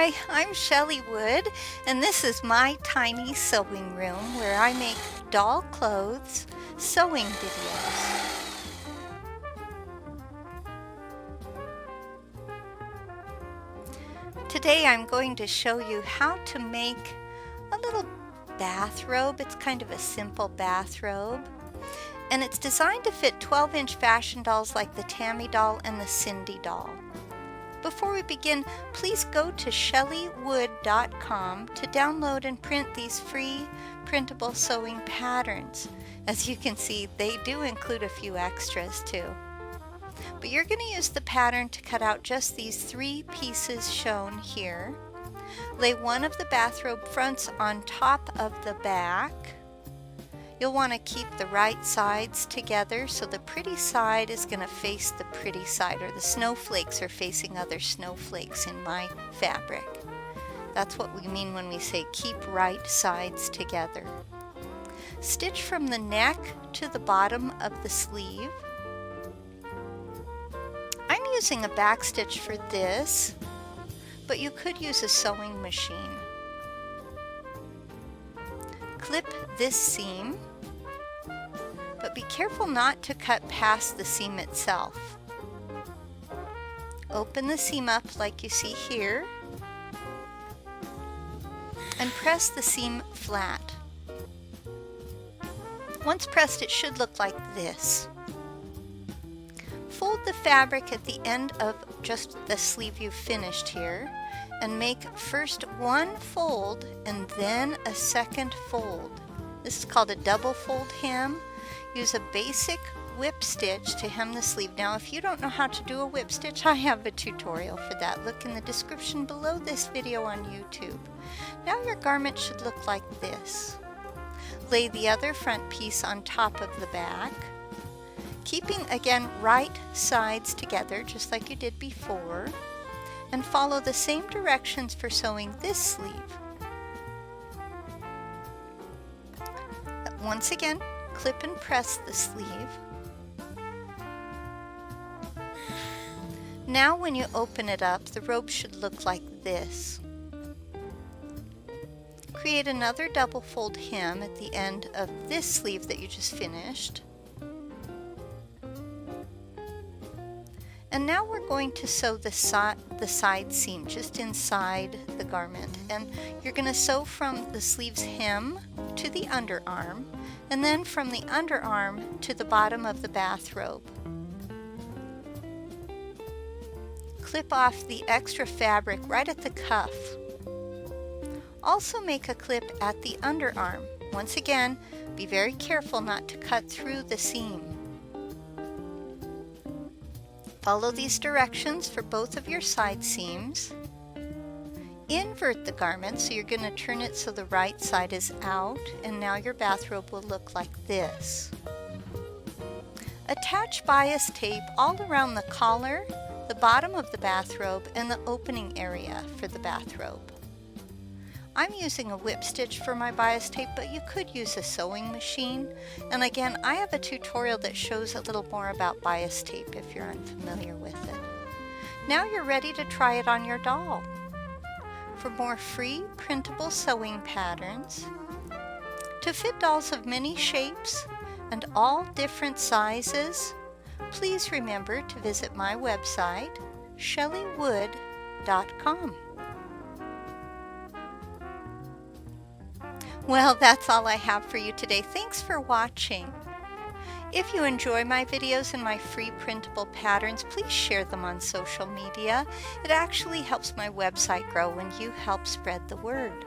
Hi, I'm Shelley Wood, and this is my tiny sewing room where I make doll clothes sewing videos. Today I'm going to show you how to make a little bathrobe. It's kind of a simple bathrobe, and it's designed to fit 12-inch fashion dolls like the Tammy doll and the Sindy doll. Before we begin, please go to shelleywood.com to download and print these free printable sewing patterns. As you can see, they do include a few extras too. But you're going to use the pattern to cut out just these 3 pieces shown here. Lay one of the bathrobe fronts on top of the back. You'll want to keep the right sides together, so the pretty side is going to face the pretty side, or the snowflakes are facing other snowflakes in my fabric. That's what we mean when we say keep right sides together. Stitch from the neck to the bottom of the sleeve. I'm using a backstitch for this, but you could use a sewing machine. Clip this seam, but be careful not to cut past the seam itself. Open the seam up like you see here, and press the seam flat. Once pressed, it should look like this. Fold the fabric at the end of just the sleeve you've finished here, and make first one fold and then a second fold. This is called a double fold hem. Use a basic whip stitch to hem the sleeve. Now, if you don't know how to do a whip stitch, I have a tutorial for that. Look in the description below this video on YouTube. Now your garment should look like this. Lay the other front piece on top of the back, keeping again right sides together just like you did before, and follow the same directions for sewing this sleeve. Once again, clip and press the sleeve. Now when you open it up, the robe should look like this. Create another double fold hem at the end of this sleeve that you just finished. And now we're going to sew the side seam just inside the garment. And you're going to sew from the sleeve's hem to the underarm, and then from the underarm to the bottom of the bathrobe. Clip off the extra fabric right at the cuff. Also make a clip at the underarm. Once again, be very careful not to cut through the seam. Follow these directions for both of your side seams. Invert the garment, so you're going to turn it so the right side is out, and now your bathrobe will look like this. Attach bias tape all around the collar, the bottom of the bathrobe, and the opening area for the bathrobe. I'm using a whip stitch for my bias tape, but you could use a sewing machine. And again, I have a tutorial that shows a little more about bias tape if you're unfamiliar with it. Now you're ready to try it on your doll. For more free printable sewing patterns, to fit dolls of many shapes and all different sizes, please remember to visit my website, shelleywood.com. Well, that's all I have for you today. Thanks for watching. If you enjoy my videos and my free printable patterns, please share them on social media. It actually helps my website grow when you help spread the word.